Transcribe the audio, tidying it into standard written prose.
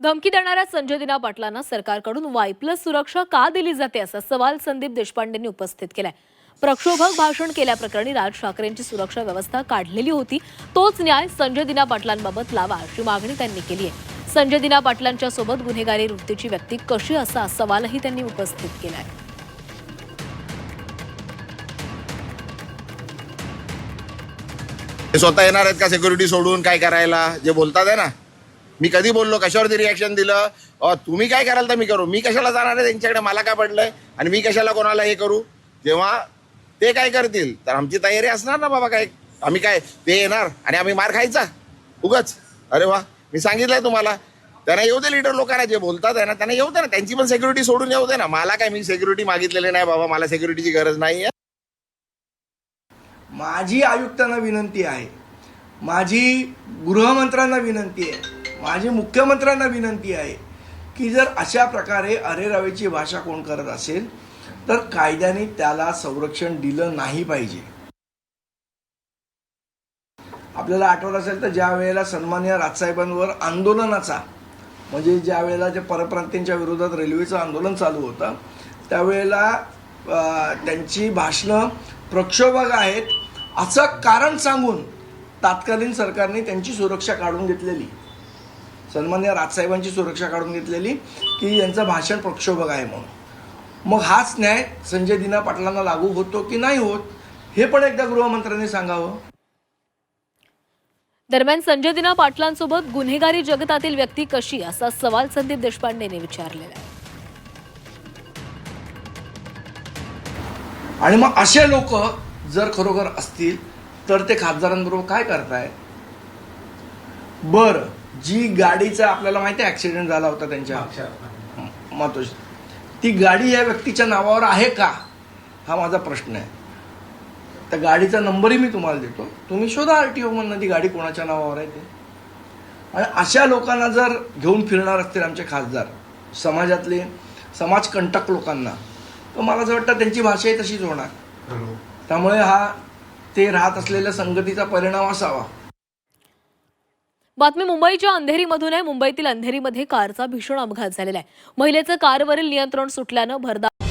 धमकी देणाऱ्या संजय दिना पाटलांना सरकारकडून वाय+ सुरक्षा का दिली जाते असा सवाल संदीप देशपांडेंनी उपस्थित केलाय। प्रक्षोभक भाषण केल्याप्रकरणी राज ठाकरेंची सुरक्षा व्यवस्था काढलेली होती, तोच न्याय संजय दिना पाटलांबाबत लावा अशी मागणी त्यांनी केली आहे। संजय दिना पाटलांच्या सोबत गुन्हेगारी वृत्तीची व्यक्ती कशी असा सवालही त्यांनी उपस्थित केलाय। स्वतः येणार आहेत का सिक्युरिटी सोडून काय करायला? जे बोलतात आहे ना, मी कधी बोललो, कशावरती रिॲक्शन दिलं? तुम्ही काय कराल तर मी करू, मी कशाला जाणार आहे त्यांच्याकडे, मला काय पडलंय आणि मी कशाला कोणाला हे करू? जेव्हा ते काय करतील तर आमची तयारी असणार ना बाबा। काय आम्ही काय ते येणार आणि आम्ही मार खायचा उगाच? अरे वा, मी सांगितलंय तुम्हाला, त्यांना येऊ दे, लीडर लोकांना जे बोलतात आहे ना त्यांना येऊ दे ना, त्यांची पण सिक्युरिटी सोडून येऊ दे ना। मला काय, मी सिक्युरिटी मागितलेली नाही बाबा, मला सिक्युरिटीची गरज नाही आहे। माझी आयुक्तांना विनंती आहे, माझी गृहमंत्र्यांना विनंती आहे, माझी मुख्यमंत्र्यांना विनंती आहे की जर अशा प्रकारे अरेरावीची भाषा कोण करत असेल तर कायद्याने त्याला संरक्षण दिलं नाही पाहिजे। आपल्याला आठवत असेल तर ज्या वेळेला सन्माननीय राजसाहेबांवर आंदोलनाचा, म्हणजे ज्या वेळेला जे परप्रांतीयांच्या विरोधात रेल्वेचं आंदोलन चालू होतं त्यावेळेला त्यांची भाषणं प्रक्षोभक आहेत असं कारण सांगून तात्कालीन सरकारने त्यांची सुरक्षा काढून घेतलेली, सन्माननीय राजसाहेबांची सुरक्षा काढून घेतलेली की यांचं भाषण प्रक्षोभक आहे म्हणून। मग हाच न्याय संजय दिना पाटलांना लागू होतो की नाही होत हे पण एकदा गृहमंत्र्यांनी सांगावं। दरम्यान संजय दिना पाटलांसोबत गुन्हेगारी जगतातील व्यक्ती कशी असा सवाल संदीप देशपांडेंनी विचारलेला आहे। आणि मग असे लोक जर खरोखर असतील तर ते खासदारांबरोबर काय करताय? बर, जी गाडीचा आपल्याला माहिती आहे ऍक्सिडेंट झाला होता त्यांच्या मातोश्री, ती गाडी या व्यक्तीच्या नावावर आहे का हा माझा प्रश्न आहे। त्या गाडीचा नंबरही मी तुम्हाला देतो, तुम्ही शोधा RTO मधनं ती गाडी कोणाच्या नावावर आहे ते। आणि अशा लोकांना जर घेऊन फिरणार असतील आमचे खासदार, समाजातले समाजकंटक लोकांना, तर मला असं वाटतं त्यांची भाषाही तशीच होणार। त्यामुळे हा ते राहत असलेल्या संगतीचा परिणाम असावा। बातमी मुंबईच्या अंधेरीमधून आहे। मुंबईतील अंधेरीमध्ये कारचा भीषण अपघात झालेला आहे। महिलेचं कारवरील नियंत्रण सुटल्यानं भरधाव